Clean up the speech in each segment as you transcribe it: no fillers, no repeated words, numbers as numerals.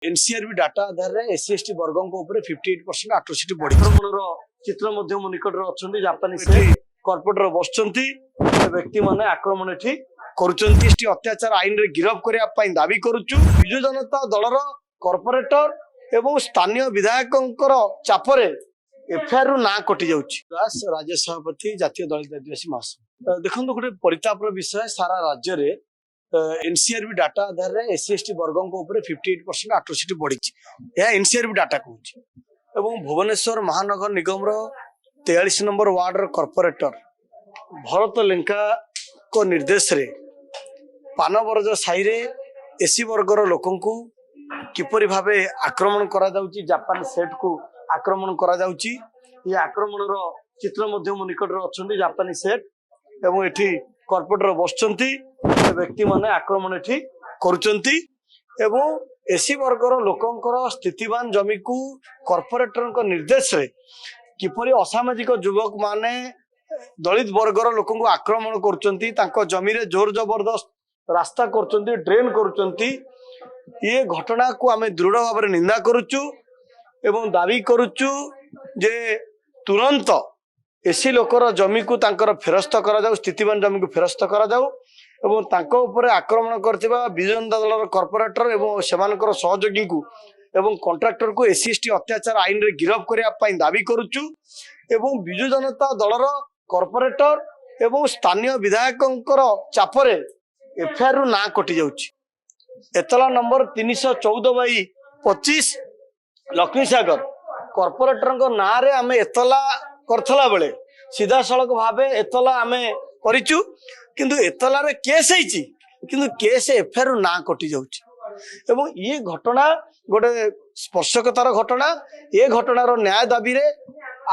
NCRB data आधार में SC ST वर्गों ऊपर 58% आट्रोसिटी बढ़ी आक्रमणर चित्र निकट अच्छा जापानीज कॉर्पोरेटर बसुंच व्यक्ति माने आक्रमण एठी करुँच अत्याचार आईन रे गिरफ करने दाबी करुचु। विजु जनता दलर कॉर्पोरेटर एवं स्थानीय विधायक चापरे एफआईआर रु ना कटि जाउछि। राज्य सभापति जातीय दलित आदिवासी महासभा देखो गोटे परितापर विषय सारा राज्य रे एनसीआरबी डाटा आधार में एससी एसटी वर्गों ऊपर 58% आट्रोसिटी बढ़ी एनसीआरबी डाटा कहूँ। भुवनेश्वर महानगर निगम 43 number ward corporator Bharat Lenka को निर्देश रे पानबरज साई रे एसी वर्गर लोकों को किपरि भावे आक्रमण करा जाउची, जापान सेट को आक्रमण करा जाउची। ये आक्रमणर चित्र निकट अच्छा जापानी सेट एवं एठी कॉर्पोरेटर बसुंच व्यक्ति माने आक्रमण एठी करुचंती एवं एसी वर्गर लोकंकर स्थितिवान जमी को कॉर्पोरेटर निर्देश रे किपरि असामाजिक युवक माने दलित वर्गर लोक आक्रमण करुचंती, तांको जमी रे जोर जबरदस्त रास्ता करुचंती, ड्रेन करुचंती। ये घटना को आमे दृढ़ भाव में निंदा करुचु एवं दाबी करुचु जे तुरंत एसी लोकर जमी को तांकर फेरस्त करा जाऊ, स्थितिवान जमी को फेरस्त करा जाऊ एवं तांको ऊपर आक्रमण करथिबा विजु जनता दलर कॉर्पोरेटर एवं सेमानकर सहयोगी को एवं कॉन्ट्रैक्टर को एससी एसटी अत्याचार आईन रे गिरफ करने दाबी करुचु। एवं विजु जनता दलर कॉर्पोरेटर एवं स्थानीय विधायक चापरे एफआईआर रु ना कटि जाउछि। एतला नंबर 314/25 लक्ष्मी सागर कॉर्पोरेटर ना रे आमे एतला करथला बेले सीधा सड़क भावे एतला आमे करिचु, किंतु एतला रे केस होईची, किंतु केस एफआईआर रु ना कटि जाउछि। एवं ये घटना गोटे स्पर्शकतार घटना। ये घटनार न्याय दाबी रे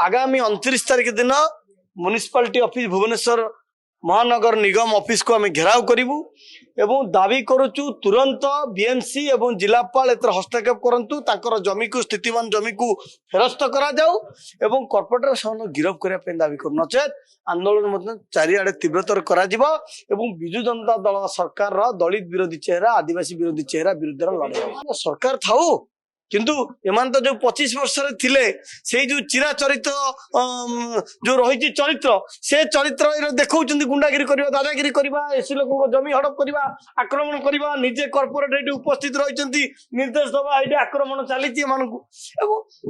आगामी 29 तारिख दिन म्युनिसिपालिटी ऑफिस भुवनेश्वर महानगर निगम ऑफिस को आमे घेराव करिवु एवं दाबी करुचु तुरंत बीएमसी एवं जिलापाल एतर हस्तक्षेप करंतु, तांकर जमी को स्थितिवान जमी को फेरस्त करा जाऊ एवं कॉर्पोरेटर सन गिरफ करने पे दाबी कर नचेत आंदोलन मध्य चारिआडे तीव्रतर करा जिवो एवं विजु जनता दल सरकार रा दलित विरोधी चेहरा आदिवासी विरोधी चेहरा विरुद्ध लड़े सरकार थाऊ, किंतु एमान तो जो 25 वर्ष रे थिले से जो चिराचरित जो रही चरित्र से चरित्र देखौचंदी गुंडागिरी करबा, दादागिरी करबा, एसी लोक जमी हड़प करबा, आक्रमण करबा, निजे कॉर्पोरेट एटी उपस्थित रहिचंती निर्देश दबा एटी आक्रमण चलीची एमानकु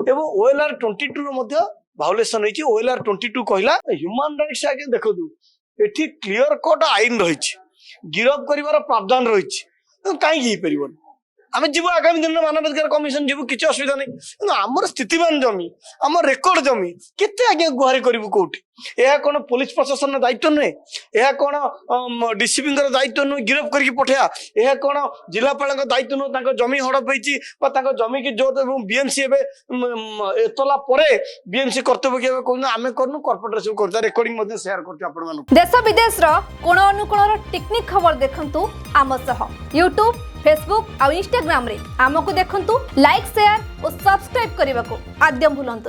एवं ओएलआर 22 रो मध्य भायोलेशन होईची। ओएलआर 22 कहला ह्यूमन राइट्स आगे देखदु एटी क्लियर कट आईन रहिची, गिरफ करिवार प्रावधान रहिची, काई हि परिबन आमे जीव आगामी दिन मानवाधिकार कमिशन जीव किसी असुविधा नहीं। आमर स्थितिवान जमी आम रेकर्ड जमी केते आगे गुहारी करू कौटी? यह कौन पुलिस प्रशासन दायित्व नुहे? यह कौन डीसीपी दायित्व नुहे गिरफ करके पठा? यह कौन जिलापाल दायित्व नुहे जमी हड़प होती जमी की जो बीएमसी एतला बीएमसी कर्तव्य आम करूँ कॉर्पोरेट सब कर रेकर्डिंग शेयर कर देश विदेश कोण अनुकोण टेक्निक खबर देखंतु आम सह यूट्यूब फेसबुक और इंस्टाग्राम रे आमको देखंतु लाइक शेयर और सब्सक्राइब करने को आद्यम भूलंतु।